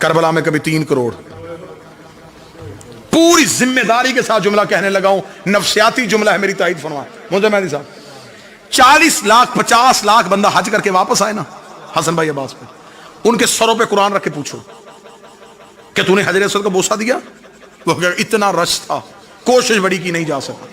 کربلا میں کبھی 3 کروڑ. پوری ذمہ داری کے ساتھ جملہ کہنے لگا ہوں, نفسیاتی جملہ ہے, میری تائید فرمائیں مجھے مہدی صاحب. 40 لاکھ 50 لاکھ بندہ حج کر کے واپس آئے نا حسن بھائی عباس پہ, ان کے سروں پہ قرآن رکھ کے پوچھو کہ تو نے حجر اسود کا بوسہ دیا؟ وہ کہ اتنا رش تھا, کوشش بڑی کی نہیں جا سکا.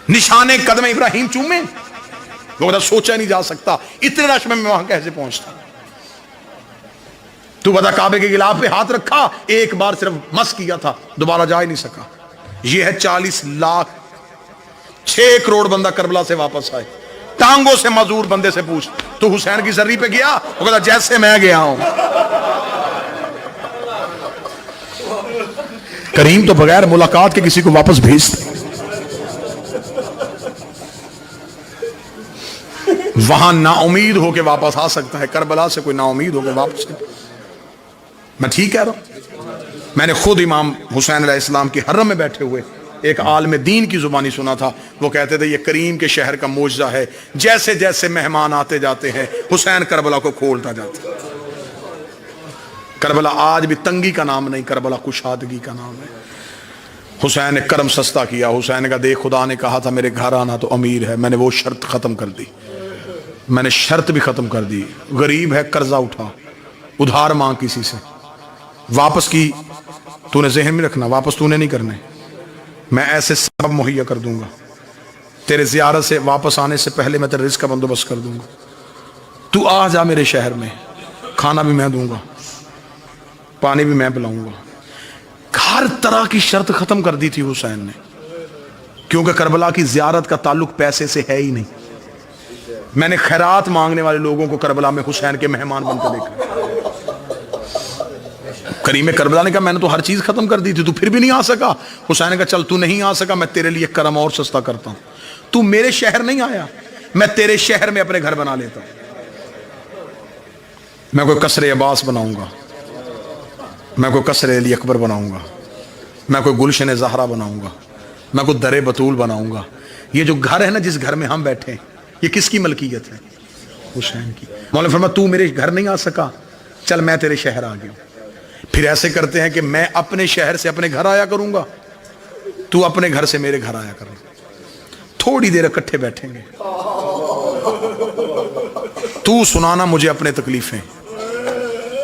نشانے قدم ابراہیم چومے, وہ سوچا نہیں جا سکتا اتنے رش میں وہاں کیسے پہنچتا. تو بتا کعبے کے غلاف پہ ہاتھ رکھا, ایک بار صرف مس کیا تھا, دوبارہ جا ہی نہیں سکا. یہ ہے 40 لاکھ 6 کروڑ بندہ کربلا سے واپس آئے. ٹانگوں سے معذور بندے سے پوچھ تو حسین کی زری پہ گیا؟ وہ کہتا جیسے میں گیا ہوں. کریم تو بغیر ملاقات کے کسی کو واپس بھیجتے. وہاں نا امید ہو کے واپس آ سکتا ہے, کربلا سے کوئی نا امید ہو کے واپس. میں ٹھیک کہہ رہا ہوں؟ میں نے خود امام حسین علیہ السلام کی حرم میں بیٹھے ہوئے ایک عالم دین کی زبانی سنا تھا. وہ کہتے تھے یہ کریم کے شہر کا معجزہ ہے, جیسے جیسے مہمان آتے جاتے ہیں حسین کربلا کو کھولتا جاتا ہے. کربلا آج بھی تنگی کا نام نہیں, کربلا کشادگی کا نام ہے. حسین نے کرم سستا کیا. حسین کا دیکھ خدا نے کہا تھا میرے گھر آنا تو امیر ہے, میں نے وہ شرط ختم کر دی, میں نے شرط بھی ختم کر دی. غریب ہے قرضہ اٹھا, ادھار مانگ کسی سے, واپس کی تو نے ذہن میں رکھنا, واپس تو نے نہیں کرنے, میں ایسے سبب مہیا کر دوں گا. تیرے زیارت سے واپس آنے سے پہلے میں تیرے رزق کا بندوبست کر دوں گا. تو آ جا میرے شہر میں, کھانا بھی میں دوں گا, پانی بھی میں پلاؤں گا. ہر طرح کی شرط ختم کر دی تھی حسین نے, کیونکہ کربلا کی زیارت کا تعلق پیسے سے ہے ہی نہیں. میں نے خیرات مانگنے والے لوگوں کو کربلا میں حسین کے مہمان بن کے دیکھا. کریم کربلا نے کہا میں نے تو ہر چیز ختم کر دی تھی, تو پھر بھی نہیں آ سکا. حسین نے کہا چل تو نہیں آ سکا, میں تیرے لیے کرم اور سستا کرتا ہوں. تو میرے شہر نہیں آیا, میں تیرے شہر میں اپنے گھر بنا لیتا ہوں. میں کوئی قصر عباس بناؤں گا, میں کوئی قصر علی اکبر بناؤں گا, میں کوئی گلشن زہرا بناؤں گا, میں کوئی در بطول بناؤں گا. یہ جو گھر ہے نا جس گھر میں ہم بیٹھے ہیں, یہ کس کی ملکیت ہے؟ حسین کی. مولانا فرمایا تو میرے گھر نہیں آ سکا, چل میں تیرے شہر آ گیا. پھر ایسے کرتے ہیں کہ میں اپنے شہر سے اپنے گھر آیا کروں گا, تو اپنے گھر سے میرے گھر آیا کروں. تھوڑی دیر اکٹھے بیٹھیں گے, تو سنانا مجھے اپنے تکلیفیں,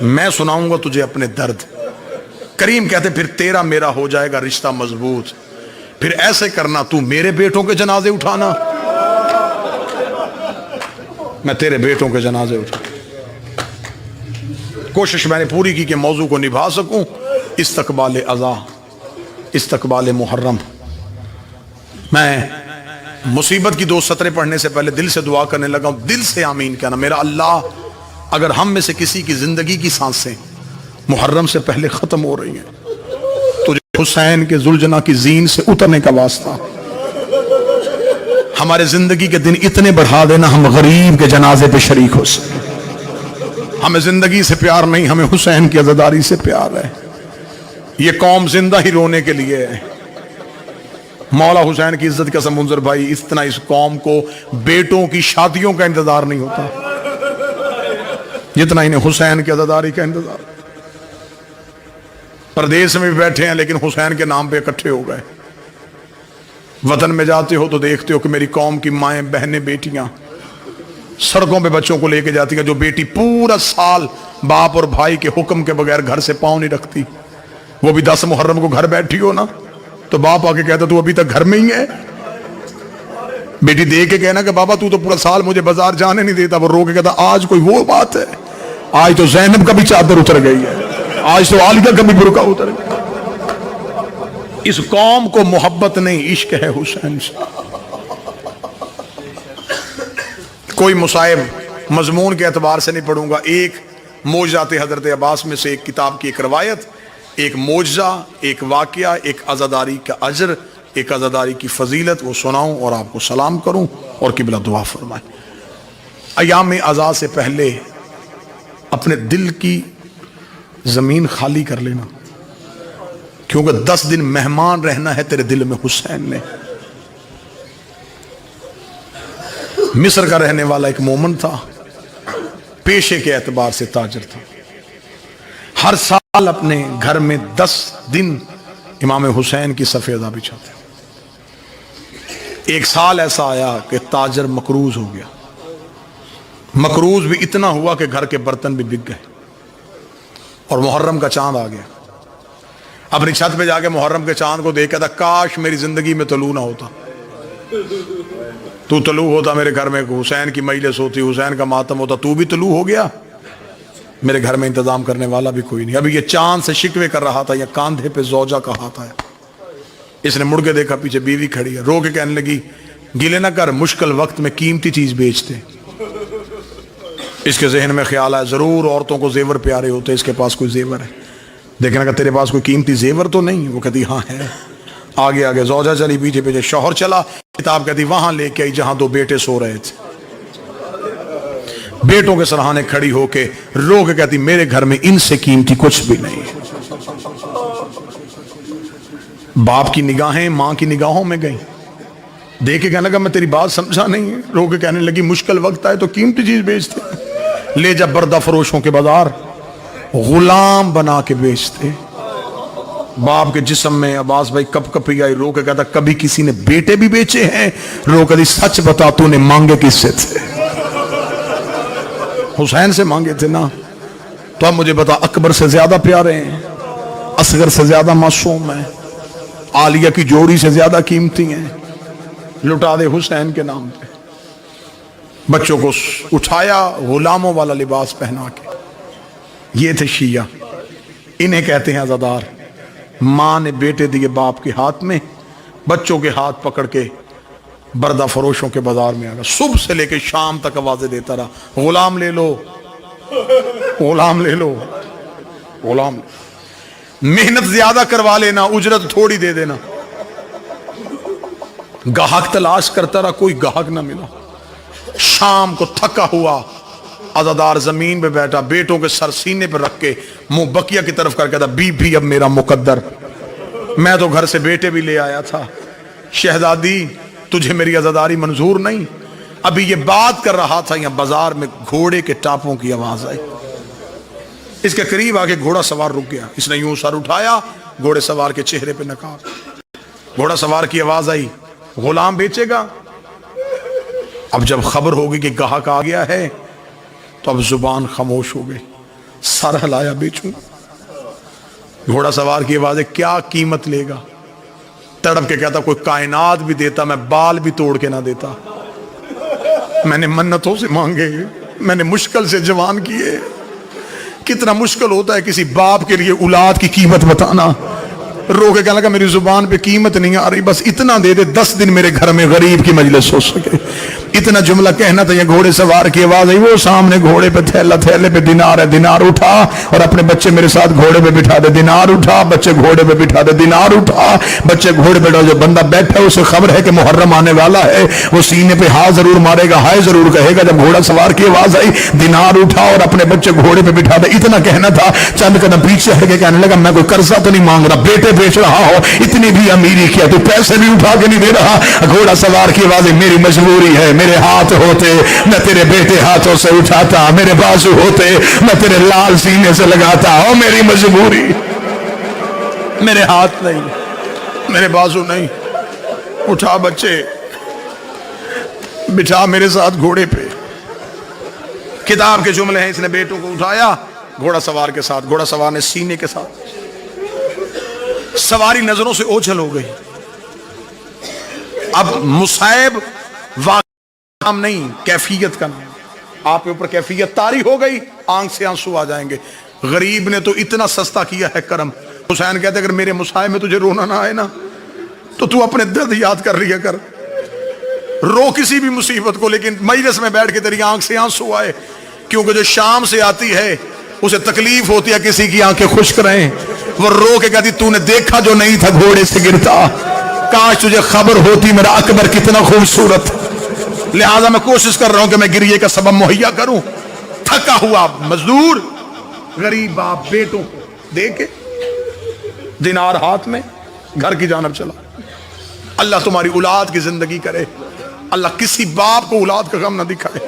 میں سناؤں گا تجھے اپنے درد. کریم کہتے پھر تیرا میرا ہو جائے گا رشتہ مضبوط. پھر ایسے کرنا, تو میرے بیٹوں کے جنازے اٹھانا, میں تیرے بیٹوں کے جنازے اٹھا. کوشش میں نے پوری کی کہ موضوع کو نبھا سکوں. استقبال عزا, استقبال محرم. میں مصیبت کی 2 سطریں پڑھنے سے پہلے دل سے دعا کرنے لگا ہوں, دل سے آمین کہنا. میرا اللہ, اگر ہم میں سے کسی کی زندگی کی سانسیں محرم سے پہلے ختم ہو رہی ہیں, تجھے حسین کے ذوالجناح کی زین سے اترنے کا واسطہ ہمارے زندگی کے دن اتنے بڑھا دینا ہم غریب کے جنازے پہ شریک ہو سکیں. ہمیں زندگی سے پیار نہیں, ہمیں حسین کی عزاداری سے پیار ہے. یہ قوم زندہ ہی رونے کے لیے ہے. مولا حسین کی عزت قسم منظر بھائی, اتنا اس قوم کو بیٹوں کی شادیوں کا انتظار نہیں ہوتا جتنا انہیں حسین کی عزاداری کا انتظار. پردیس میں بھی بیٹھے ہیں لیکن حسین کے نام پہ اکٹھے ہو گئے. وطن میں جاتے ہو تو دیکھتے ہو کہ میری قوم کی مائیں بہنیں بیٹیاں سڑکوں پہ بچوں کو لے کے جاتی ہیں. جو بیٹی پورا سال باپ اور بھائی کے حکم کے بغیر گھر سے پاؤں نہیں رکھتی, وہ بھی 10 محرم کو گھر بیٹھی ہو نا, تو باپ آ کے کہتا تو ابھی تک گھر میں ہی ہے. بیٹی دے کے کہنا کہ بابا تو پورا سال مجھے بازار جانے نہیں دیتا, وہ رو کے کہتا آج کوئی وہ بات ہے, آج تو زینب کا بھی چادر اتر گئی ہے, آج تو عالیہ کا بھی برقع اتر گیا. اس قوم کو محبت نہیں, عشق ہے حسین سے. کوئی مصائب مضمون کے اعتبار سے نہیں پڑھوں گا. ایک معجزات حضرت عباس میں سے ایک کتاب کی ایک روایت, ایک معجزہ, ایک واقعہ, ایک عزاداری کا اجر, ایک عزاداری کی فضیلت, وہ سناؤں اور آپ کو سلام کروں اور قبلہ دعا فرمائیں. ایام عزا سے پہلے اپنے دل کی زمین خالی کر لینا, کیونکہ 10 دن مہمان رہنا ہے تیرے دل میں حسین نے. مصر کا رہنے والا ایک مومن تھا, پیشے کے اعتبار سے تاجر تھا. ہر سال اپنے گھر میں 10 دن امام حسین کی صف ادا بچھاتے. ایک سال ایسا آیا کہ تاجر مقروض ہو گیا. مقروض بھی اتنا ہوا کہ گھر کے برتن بھی بک گئے اور محرم کا چاند آ گیا. اپنی چھت پہ جا کے محرم کے چاند کو دیکھ کے تھا کاش میری زندگی میں طلوع نہ ہوتا, تو طلوع ہوتا میرے گھر میں, حسین کی مجلس ہوتی, حسین کا ماتم ہوتا, تو بھی طلوع ہو گیا, میرے گھر میں انتظام کرنے والا بھی کوئی نہیں. ابھی یہ چاند سے شکوے کر رہا تھا, یا کاندھے پہ زوجہ کا ہاتھ آیا. اس نے مڑ کے دیکھا پیچھے بیوی کھڑی ہے, رو کے کہنے لگی گلے نہ کر, مشکل وقت میں قیمتی چیز بیچتے. اس کے ذہن میں خیال آیا ضرور عورتوں کو زیور پیارے ہوتے, اس کے پاس کوئی زیور ہے. دیکھنا کہ تیرے پاس کوئی قیمتی زیور تو نہیں. وہ کہتی ہاں ہے. آگے آگے زوجہ چلی, پیچھے پیچھے شوہر چلا. کتاب کہتی وہاں لے کے آئی جہاں 2 بیٹے سو رہے تھے. بیٹوں کے سرہانے کھڑی ہو کے رو کے کہتی میرے گھر میں ان سے قیمتی کچھ بھی نہیں ہے. باپ کی نگاہیں ماں کی نگاہوں میں گئیں. دیکھ کے کہنے لگا میں تیری بات سمجھا نہیں. رو کے کہنے لگی مشکل وقت آئے تو قیمتی چیز بیچتے, لے جا بردہ فروشوں کے بازار, غلام بنا کے بیچتے. باپ کے جسم میں عباس بھائی کپ کپی آئی. رو کے کہتا کبھی کسی نے بیٹے بھی بیچے ہیں؟ رو کہتی سچ بتا تو نے مانگے کس سے تھے؟ حسین سے مانگے تھے نا. تو اب مجھے بتا اکبر سے زیادہ پیارے ہیں, اصغر سے زیادہ معصوم ہیں, عالیہ کی جوڑی سے زیادہ قیمتی ہیں, لٹا دے حسین کے نام پہ. بچوں کو اٹھایا, غلاموں والا لباس پہنا کے. یہ تھے شیعہ, انہیں کہتے ہیں عزادار. ماں نے بیٹے دیے باپ کے ہاتھ میں, بچوں کے ہاتھ پکڑ کے بردہ فروشوں کے بازار میں آ گیا. صبح سے لے کے شام تک آوازیں دیتا رہا غلام لے لو, غلام لے لو, غلام. محنت زیادہ کروا لینا, اجرت تھوڑی دے دینا. گاہک تلاش کرتا رہا, کوئی گاہک نہ ملا. شام کو تھکا ہوا عزادار زمین پہ بیٹھا, بیٹوں کے سر سینے پہ رکھ کے منہ بقیہ کی طرف کر کے تھا بی بھی اب میرا مقدر, میں تو گھر سے بیٹے بھی لے آیا تھا. شہزادی تجھے میری عزاداری منظور نہیں. ابھی یہ بات کر رہا تھا, یا بازار میں گھوڑے کے ٹاپوں کی آواز آئی. اس کے قریب آگے گھوڑا سوار رک گیا. اس نے یوں سر اٹھایا, گھوڑے سوار کے چہرے پہ نقاب. گھوڑا سوار کی آواز آئی غلام بیچے گا؟ اب جب خبر ہوگی کہ گاہک آ گیا ہے تو اب زبان خاموش ہو گئی. سر ہلایا بیچوں. گھوڑا سوار کی آواز ہے کیا قیمت لے گا؟ تڑپ کے کہتا کوئی کائنات بھی دیتا میں بال بھی توڑ کے نہ دیتا. میں نے منتوں سے مانگے, میں نے مشکل سے جوان کیے. کتنا مشکل ہوتا ہے کسی باپ کے لیے اولاد کی قیمت بتانا. رو کے کہنے لگا میری زبان پہ قیمت نہیں آ رہی, بس اتنا دے دے 10 دن میرے گھر میں غریب کی مجلس ہو سکے. اتنا جملہ کہنا تھا. یہ گھوڑے سوار کی آواز ہے, وہ سامنے گھوڑے پہ تھیلے پہ دینار ہے, دینار اٹھا اور اپنے بچے میرے ساتھ گھوڑے پہ بٹھا دے. دینار اٹھا, بچے گھوڑے پہ بٹھا دے. دینار اٹھا, بچے گھوڑے پہ. جو بندہ بیٹھا ہے اسے خبر ہے کہ محرم آنے والا ہے, وہ سینے پہ ہاتھ ضرور مارے گا, ہائے ضرور کہے گا. جب گھوڑا سوار کی آواز آئی دینار اٹھا اور اپنے بچے گھوڑے پہ بٹھا دے, اتنا کہنا تھا. چند قدم پیچھے ہٹ کے کہنے لگا میں کوئی قرضہ تو نہیں مانگ رہا, بیٹے بیچ رہا ہو, اتنی بھی امیری کیا, تو پیسے بھی اٹھا کے نہیں دے رہا. گھوڑا سوار کی آواز میری مجبوری ہے, میرے ہاتھ ہوتے میں تیرے بیٹے ہاتھوں سے اٹھاتا, میرے بازو ہوتے میں تیرے لال سینے سے لگاتا. او میری مجبوری, میرے ہاتھ نہیں, میرے بازو نہیں. اٹھا بچے, بٹھا میرے ساتھ گھوڑے پہ. کتاب کے جملے ہیں, اس نے بیٹوں کو اٹھایا گھوڑا سوار کے ساتھ. گھوڑا سوار نے سینے کے ساتھ. سواری نظروں سے اوجھل ہو گئی. اب مصائب نام نہیں, کیفیت کا نام. آپ کے اوپر کیفیت طاری ہو گئی, آنکھ سے آنسو آ جائیں گے. غریب نے تو اتنا سستا کیا ہے کرم. حسین کہتے اگر میرے مصائب میں تجھے رونا نہ آئے نا تو اپنے درد یاد کر لیا کر. رو کسی بھی مصیبت کو, لیکن مجلس میں بیٹھ کے تیری آنکھ سے آنسو آئے, کیونکہ جو شام سے آتی ہے اسے تکلیف ہوتی ہے کسی کی آنکھیں خشک رہیں. وہ رو کے کہتی تو نے دیکھا جو نہیں تھا گھوڑے سے گرتا, کاش تجھے خبر ہوتی میرا اکبر کتنا خوبصورت. لہذا میں کوشش کر رہا ہوں کہ میں گریے کا سبب مہیا کروں. تھکا ہوا مزدور غریب باپ بیٹوں کو دیکھے دینار ہاتھ میں گھر کی جانب چلا. اللہ تمہاری اولاد کی زندگی کرے, اللہ کسی باپ کو اولاد کا غم نہ دکھائے.